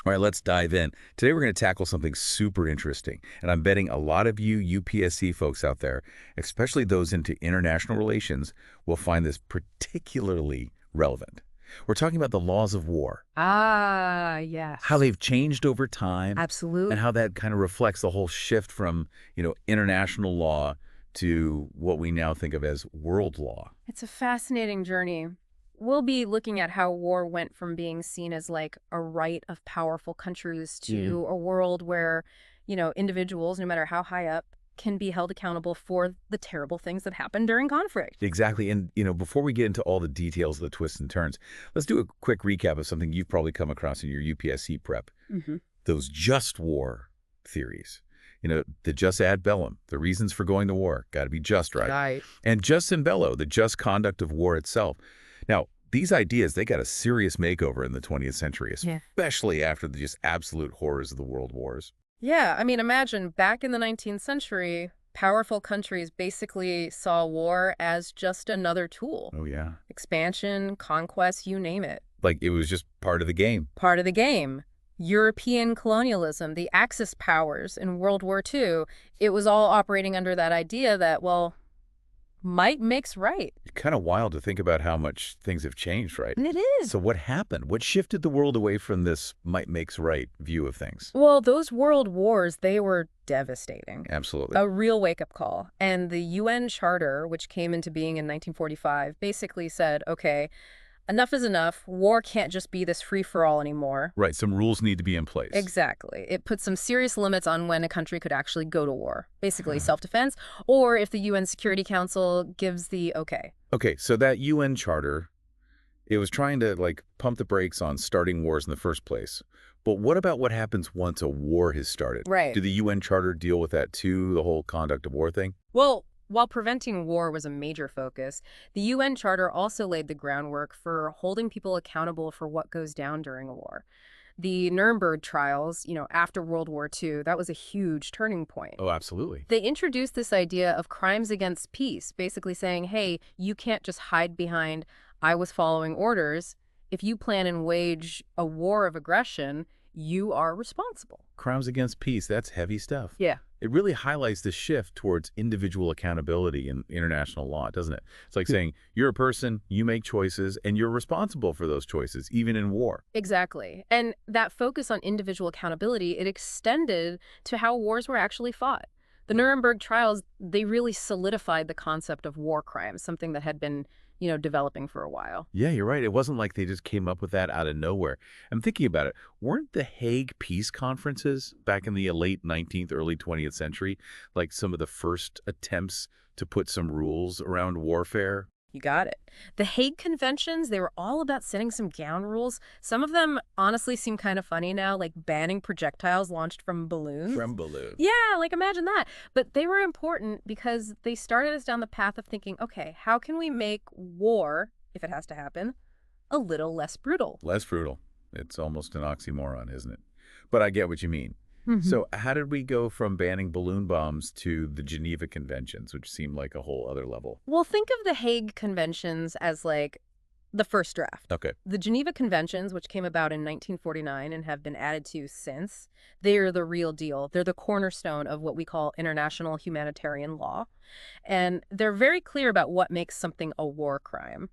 All right, let's dive in. Today we're going to tackle something super interesting, and I'm betting a lot of you UPSC folks out there, especially those into international relations, will find this particularly relevant. We're talking about the laws of war, Ah, how yes. they've changed over time, and Absolutely. how that kind of reflects the whole shift from, international law to what we now think of as world law. It's a fascinating journey. We'll be looking at how war went from being seen as like a right of powerful countries Mm. to a world where, individuals, no matter how high up, can be held accountable for the terrible things that happen during conflict. Exactly. And, before we get into all the details of the twists and turns, let's do a quick recap of something you've probably come across in your UPSC prep. Hmm. Those just war theories. The jus ad bellum, the reasons for going to war, got to be just, right? Right. And jus in bello, the just conduct of war itself. Now, these ideas, they got a serious makeover in the 20th century, Yeah. especially after the just absolute horrors of the world wars. Yeah, I mean, imagine back in the 19th century, powerful countries basically saw war as just another tool. Oh, yeah. Expansion, conquest, you name it. Like it was just part of the game. Part of the game. European colonialism, the Axis powers in World War II, it was all operating under that idea that, well, might makes right. Kind of wild to think about how much things have changed, right? And it is. So what happened? What shifted the world away from this might makes right view of things? Well, those world wars, they were devastating. Absolutely. A real wake-up call. And the UN Charter, which came into being in 1945, basically said, okay, enough is enough. War can't just be this free-for-all anymore. Right. Some rules need to be in place. Exactly. It put some serious limits on when a country could actually go to war, basically self-defense, or if the UN Security Council gives the okay. Okay, so that UN charter, it was trying to pump the brakes on starting wars in the first place. But what about what happens once a war has started? Right. Do the UN charter deal with that too, the whole conduct of war thing? Well, while preventing war was a major focus, the UN Charter also laid the groundwork for holding people accountable for what goes down during a war. The Nuremberg trials, after World War II, that was a huge turning point. Oh, absolutely. They introduced this idea of crimes against peace, basically saying, hey, you can't just hide behind, I was following orders. If you plan and wage a war of aggression, you are responsible. Crimes against peace, that's heavy stuff. Yeah. It really highlights the shift towards individual accountability in international law, doesn't it? It's like saying, you're a person, you make choices, and you're responsible for those choices, even in war. Exactly. And that focus on individual accountability, it extended to how wars were actually fought. The Nuremberg trials, they really solidified the concept of war crimes, something that had been, developing for a while. Yeah, you're right. It wasn't like they just came up with that out of nowhere. I'm thinking about it. Weren't the Hague peace conferences back in the late 19th, early 20th century, like some of the first attempts to put some rules around warfare? You got it. The Hague Conventions, they were all about setting some ground rules. Some of them honestly seem kind of funny now, like banning projectiles launched from balloons. From balloon. Yeah, like imagine that. But they were important because they started us down the path of thinking, okay, how can we make war, if it has to happen, a little less brutal? Less brutal. It's almost an oxymoron, isn't it? But I get what you mean. Hmm. So how did we go from banning balloon bombs to the Geneva Conventions, which seemed like a whole other level? Well, think of the Hague Conventions as like the first draft. Okay. The Geneva Conventions, which came about in 1949 and have been added to since, they're the real deal. They're the cornerstone of what we call international humanitarian law. And they're very clear about what makes something a war crime.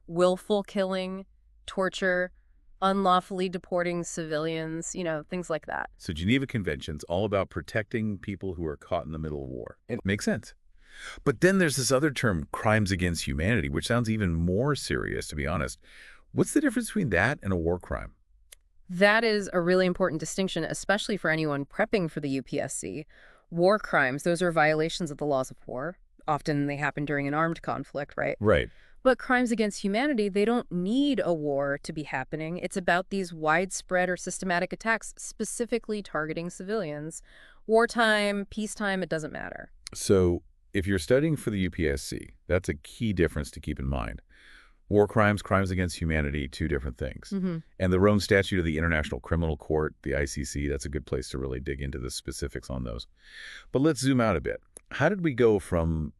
Willful killing, torture, unlawfully deporting civilians, things like that. So Geneva Conventions, all about protecting people who are caught in the middle of war. It makes sense. But then there's this other term, crimes against humanity, which sounds even more serious, to be honest. What's the difference between that and a war crime? That is a really important distinction, especially for anyone prepping for the UPSC. War crimes, those are violations of the laws of war. Often they happen during an armed conflict, right? Right. But crimes against humanity, they don't need a war to be happening. It's about these widespread or systematic attacks specifically targeting civilians. Wartime, peacetime, it doesn't matter. So if you're studying for the UPSC, that's a key difference to keep in mind. War crimes, crimes against humanity, two different things. Hmm. And the Rome Statute of the International Criminal Court, the ICC, that's a good place to really dig into the specifics on those. But let's zoom out a bit. How did we go from,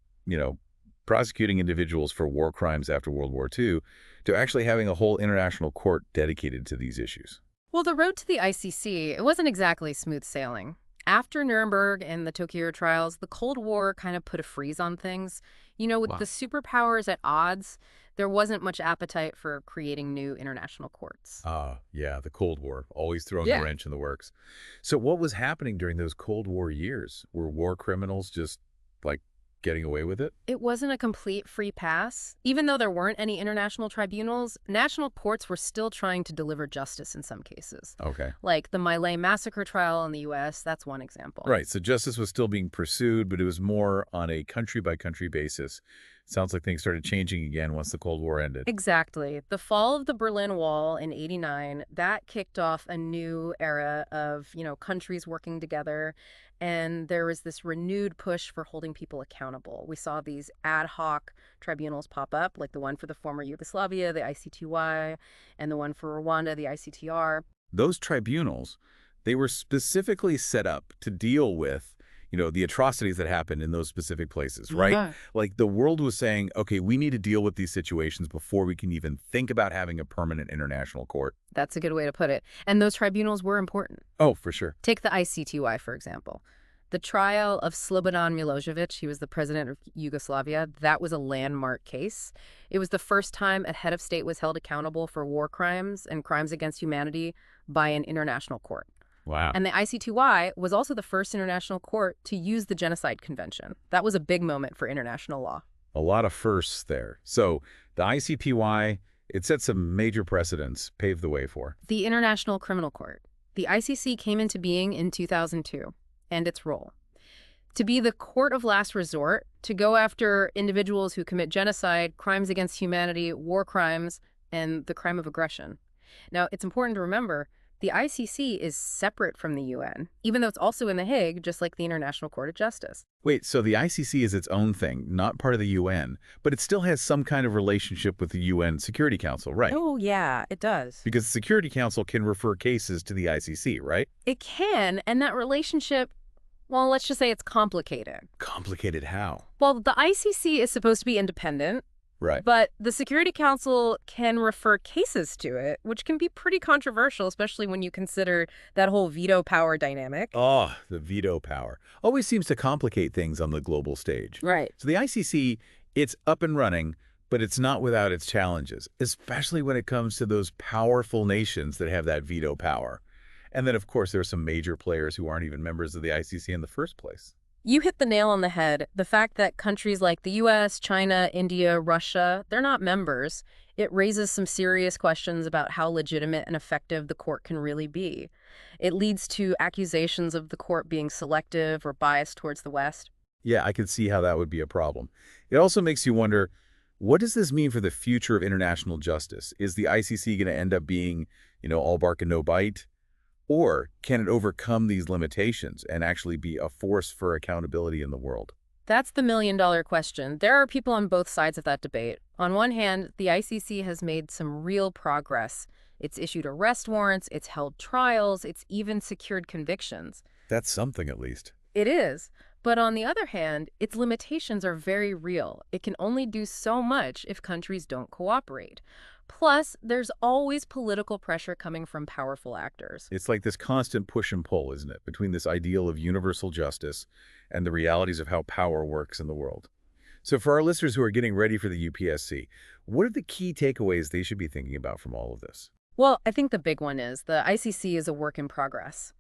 prosecuting individuals for war crimes after World War II to actually having a whole international court dedicated to these issues? Well, the road to the ICC, it wasn't exactly smooth sailing. After Nuremberg and the Tokyo trials, the Cold War kind of put a freeze on things. With the Wow. superpowers at odds, there wasn't much appetite for creating new international courts. Yeah, the Cold War, always throwing a Yeah. wrench in the works. So what was happening during those Cold War years? Were war criminals just, like, getting away with it? It wasn't a complete free pass. Even though there weren't any international tribunals, national courts were still trying to deliver justice in some cases. Okay. Like the My Lai massacre trial in the US, that's one example. Right, so justice was still being pursued, but it was more on a country-by-country basis. Sounds like things started changing again once the Cold War ended. Exactly. The fall of the Berlin Wall in '89, that kicked off a new era of, countries working together. And there was this renewed push for holding people accountable. We saw these ad hoc tribunals pop up, like the one for the former Yugoslavia, the ICTY, and the one for Rwanda, the ICTR. Those tribunals, they were specifically set up to deal with, the atrocities that happened in those specific places, right? Yeah. Like the world was saying, okay, we need to deal with these situations before we can even think about having a permanent international court. That's a good way to put it. And those tribunals were important. Oh, for sure. Take the ICTY, for example. The trial of Slobodan Milosevic, he was the president of Yugoslavia, that was a landmark case. It was the first time a head of state was held accountable for war crimes and crimes against humanity by an international court. Wow. And the ICTY was also the first international court to use the Genocide Convention. That was a big moment for international law. A lot of firsts there. So the ICTY, it set some major precedents, paved the way for. The International Criminal Court. The ICC came into being in 2002, and its role: to be the court of last resort, to go after individuals who commit genocide, crimes against humanity, war crimes, and the crime of aggression. Now, it's important to remember the ICC is separate from the UN, even though it's also in The Hague, just like the International Court of Justice. Wait, so the ICC is its own thing, not part of the UN, but it still has some kind of relationship with the UN Security Council, right? Oh, yeah, it does. Because the Security Council can refer cases to the ICC, right? It can, and that relationship, well, let's just say it's complicated. Complicated how? Well, the ICC is supposed to be independent, Right. but the Security Council can refer cases to it, which can be pretty controversial, especially when you consider that whole veto power dynamic. Oh, the veto power. Always seems to complicate things on the global stage. Right. So the ICC, it's up and running, but it's not without its challenges, especially when it comes to those powerful nations that have that veto power. And then, of course, there are some major players who aren't even members of the ICC in the first place. You hit the nail on the head. The fact that countries like the US, China, India, Russia, they're not members, it raises some serious questions about how legitimate and effective the court can really be. It leads to accusations of the court being selective or biased towards the West. Yeah, I could see how that would be a problem. It also makes you wonder, what does this mean for the future of international justice? Is the ICC going to end up being, all bark and no bite? Or can it overcome these limitations and actually be a force for accountability in the world? That's the million-dollar question. There are people on both sides of that debate. On one hand, the ICC has made some real progress. It's issued arrest warrants, it's held trials, it's even secured convictions. That's something, at least. It is. But on the other hand, its limitations are very real. It can only do so much if countries don't cooperate. Plus, there's always political pressure coming from powerful actors. It's like this constant push and pull, isn't it, between this ideal of universal justice and the realities of how power works in the world. So for our listeners who are getting ready for the UPSC, what are the key takeaways they should be thinking about from all of this? Well, I think the big one is the ICC is a work in progress.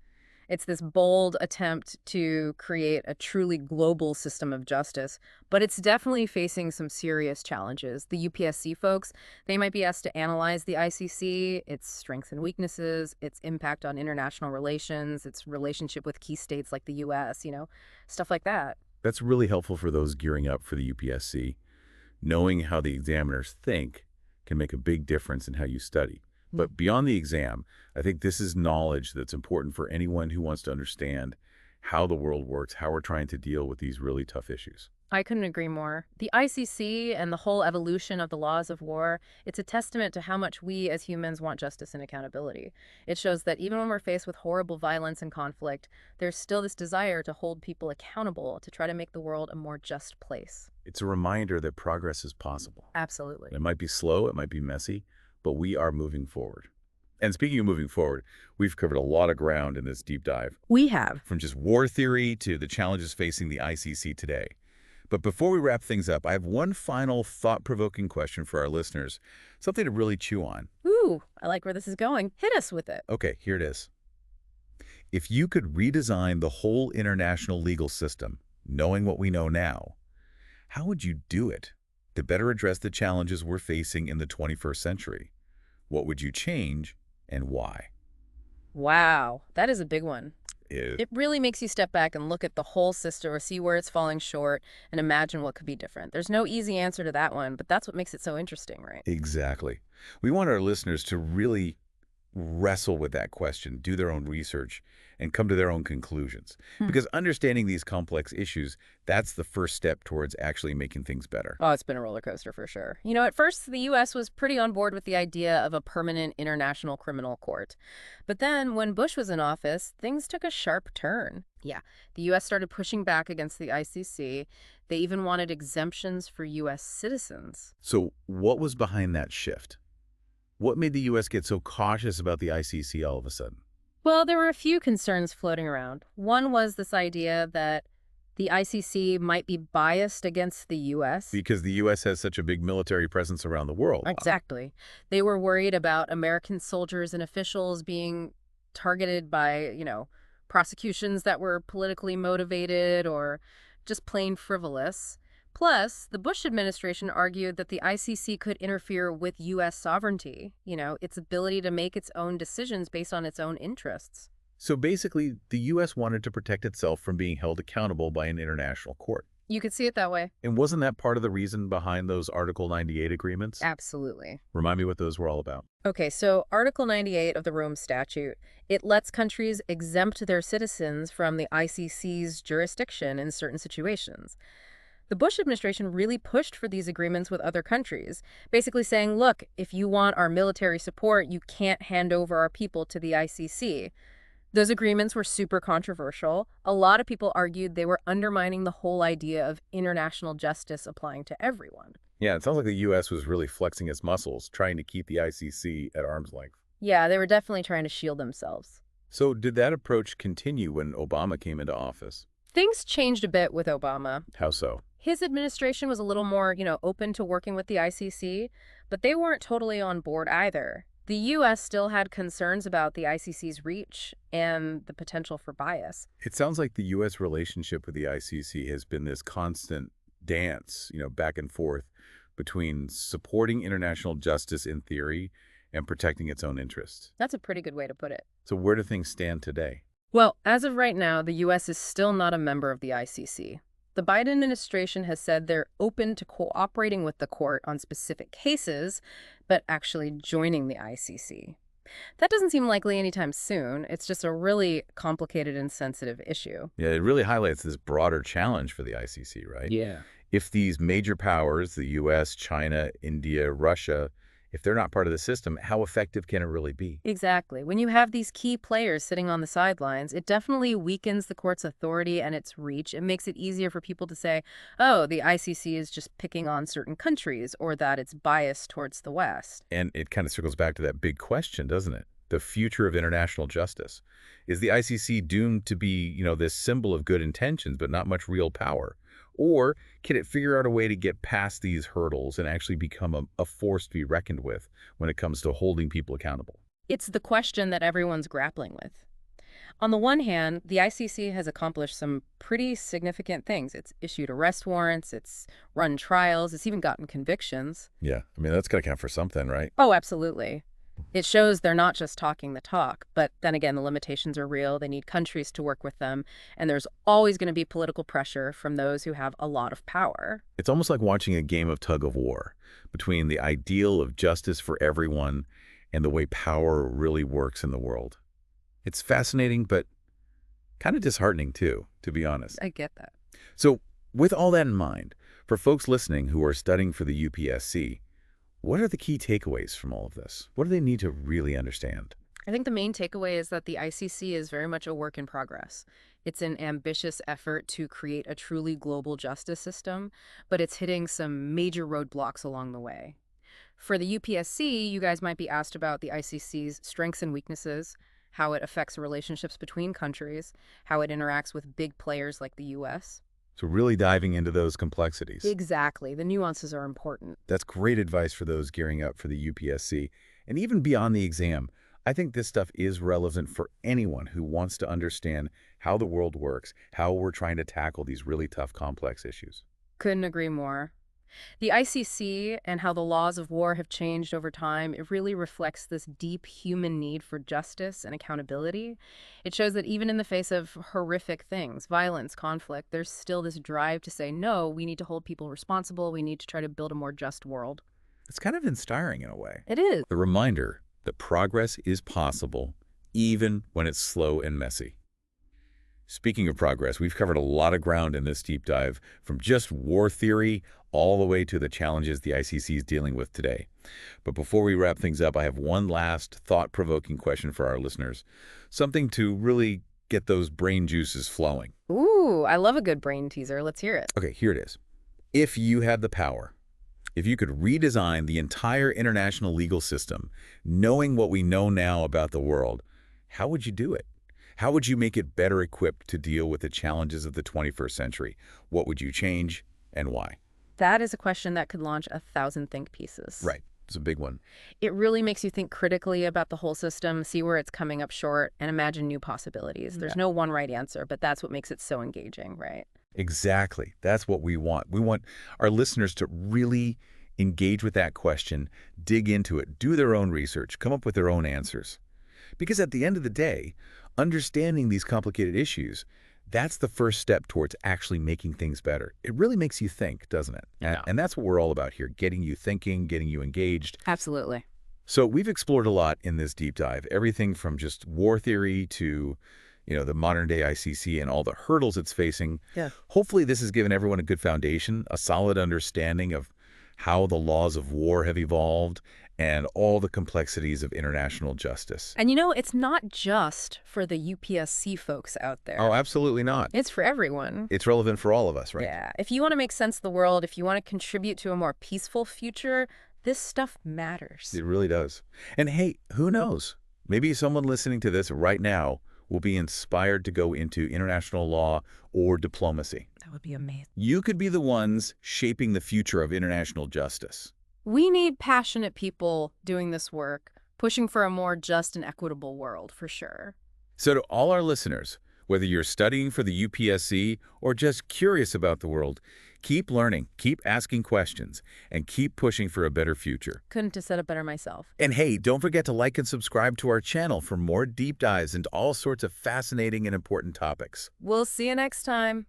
It's this bold attempt to create a truly global system of justice, but it's definitely facing some serious challenges. The UPSC folks, they might be asked to analyze the ICC, its strengths and weaknesses, its impact on international relations, its relationship with key states like the US, stuff like that. That's really helpful for those gearing up for the UPSC. Knowing how the examiners think can make a big difference in how you study. But beyond the exam, I think this is knowledge that's important for anyone who wants to understand how the world works, how we're trying to deal with these really tough issues. I couldn't agree more. The ICC and the whole evolution of the laws of war, it's a testament to how much we as humans want justice and accountability. It shows that even when we're faced with horrible violence and conflict, there's still this desire to hold people accountable, to try to make the world a more just place. It's a reminder that progress is possible. Absolutely. It might be slow, it might be messy, but we are moving forward. And speaking of moving forward, we've covered a lot of ground in this deep dive, We have. from just war theory to the challenges facing the ICC today. But before we wrap things up, I have one final thought-provoking question for our listeners, something to really chew on. Ooh, I like where this is going. Hit us with it. Okay, here it is. If you could redesign the whole international legal system, knowing what we know now, how would you do it to better address the challenges we're facing in the 21st century? What would you change and why? Wow, that is a big one. It, It really makes you step back and look at the whole system or see where it's falling short and imagine what could be different. There's no easy answer to that one, but that's what makes it so interesting, right? exactly. We want our listeners to really wrestle with that question, do their own research, and come to their own conclusions. Hmm. Because understanding these complex issues, that's the first step towards actually making things better. Oh, it's been a roller coaster for sure. At first, the U.S. was pretty on board with the idea of a permanent international criminal court. But then, when Bush was in office, things took a sharp turn. Yeah, the U.S. started pushing back against the ICC. They even wanted exemptions for U.S. citizens. So what was behind that shift? What made the U.S. get so cautious about the ICC all of a sudden? Well, there were a few concerns floating around. One was this idea that the ICC might be biased against the U.S. Because the U.S. has such a big military presence around the world. Exactly. They were worried about American soldiers and officials being targeted by, prosecutions that were politically motivated or just plain frivolous. Plus, the Bush administration argued that the ICC could interfere with U.S. sovereignty, its ability to make its own decisions based on its own interests. So basically, the U.S. wanted to protect itself from being held accountable by an international court. You could see it that way. And wasn't that part of the reason behind those Article 98 agreements? Absolutely. Remind me what those were all about. Okay, so Article 98 of the Rome Statute, it lets countries exempt their citizens from the ICC's jurisdiction in certain situations. The Bush administration really pushed for these agreements with other countries, basically saying, look, if you want our military support, you can't hand over our people to the ICC. Those agreements were super controversial. A lot of people argued they were undermining the whole idea of international justice applying to everyone. Yeah, it sounds like the U.S. was really flexing its muscles, trying to keep the ICC at arm's length. Yeah, they were definitely trying to shield themselves. So did that approach continue when Obama came into office? Things changed a bit with Obama. How so? His administration was a little more, open to working with the ICC, but they weren't totally on board either. The U.S. still had concerns about the ICC's reach and the potential for bias. It sounds like the U.S. relationship with the ICC has been this constant dance, back and forth between supporting international justice in theory and protecting its own interests. That's a pretty good way to put it. So where do things stand today? Well, as of right now, the U.S. is still not a member of the ICC. The Biden administration has said they're open to cooperating with the court on specific cases, but actually joining the ICC. That doesn't seem likely anytime soon. It's just a really complicated and sensitive issue. Yeah, it really highlights this broader challenge for the ICC, right? Yeah. If these major powers, the U.S., China, India, Russia, if they're not part of the system, how effective can it really be? Exactly. When you have these key players sitting on the sidelines, it definitely weakens the court's authority and its reach. It makes it easier for people to say, oh, the ICC is just picking on certain countries or that it's biased towards the West. And it kind of circles back to that big question, doesn't it? The future of international justice. Is the ICC doomed to be, this symbol of good intentions, but not much real power? Or can it figure out a way to get past these hurdles and actually become a force to be reckoned with when it comes to holding people accountable? It's the question that everyone's grappling with. On the one hand, the ICC has accomplished some pretty significant things. It's issued arrest warrants, it's run trials, it's even gotten convictions. Yeah, that's got to count for something, right? Oh, absolutely. It shows they're not just talking the talk, but then again, the limitations are real. They need countries to work with them, and there's always going to be political pressure from those who have a lot of power. It's almost like watching a game of tug of war between the ideal of justice for everyone and the way power really works in the world. It's fascinating, but kind of disheartening too, to be honest. I get that. So with all that in mind, for folks listening who are studying for the UPSC, what are the key takeaways from all of this? What do they need to really understand? I think the main takeaway is that the ICC is very much a work in progress. It's an ambitious effort to create a truly global justice system, but it's hitting some major roadblocks along the way. For the UPSC, you guys might be asked about the ICC's strengths and weaknesses, how it affects relationships between countries, how it interacts with big players like the US. So really diving into those complexities. Exactly. The nuances are important. That's great advice for those gearing up for the UPSC. And even beyond the exam, I think this stuff is relevant for anyone who wants to understand how the world works, how we're trying to tackle these really tough, complex issues. Couldn't agree more. The ICC and how the laws of war have changed over time, it really reflects this deep human need for justice and accountability. It shows that even in the face of horrific things, violence, conflict, there's still this drive to say, no, we need to hold people responsible. We need to try to build a more just world. It's kind of inspiring in a way. It is. The reminder that progress is possible, even when it's slow and messy. Speaking of progress, we've covered a lot of ground in this deep dive, from just war theory all the way to the challenges the ICC is dealing with today. But before we wrap things up, I have one last thought-provoking question for our listeners, something to really get those brain juices flowing. Ooh, I love a good brain teaser. Let's hear it. Okay, here it is. If you had the power, if you could redesign the entire international legal system, knowing what we know now about the world, how would you do it? How would you make it better equipped to deal with the challenges of the 21st century? What would you change and why? That is a question that could launch 1,000 think pieces. Right. It's a big one. It really makes you think critically about the whole system, see where it's coming up short, and imagine new possibilities. There's no one right answer, but that's what makes it so engaging, right? Exactly. That's what we want. We want our listeners to really engage with that question, dig into it, do their own research, come up with their own answers. Because at the end of the day, understanding these complicated issues, that's the first step towards actually making things better. It really makes you think, doesn't it? Yeah. And that's what we're all about here, getting you thinking, getting you engaged. Absolutely. So we've explored a lot in this deep dive, everything from just war theory to, the modern-day ICC and all the hurdles it's facing. Yeah. Hopefully this has given everyone a good foundation, a solid understanding of how the laws of war have evolved and all the complexities of international justice. And it's not just for the UPSC folks out there. Oh, absolutely not. It's for everyone. It's relevant for all of us, right? Yeah. If you want to make sense of the world, if you want to contribute to a more peaceful future, this stuff matters. It really does. And hey, who knows? Maybe someone listening to this right now will be inspired to go into international law or diplomacy. That would be amazing. You could be the ones shaping the future of international justice. We need passionate people doing this work, pushing for a more just and equitable world, for sure. So to all our listeners, whether you're studying for the UPSC or just curious about the world, keep learning, keep asking questions, and keep pushing for a better future. Couldn't have said it better myself. And hey, don't forget to like and subscribe to our channel for more deep dives into all sorts of fascinating and important topics. We'll see you next time.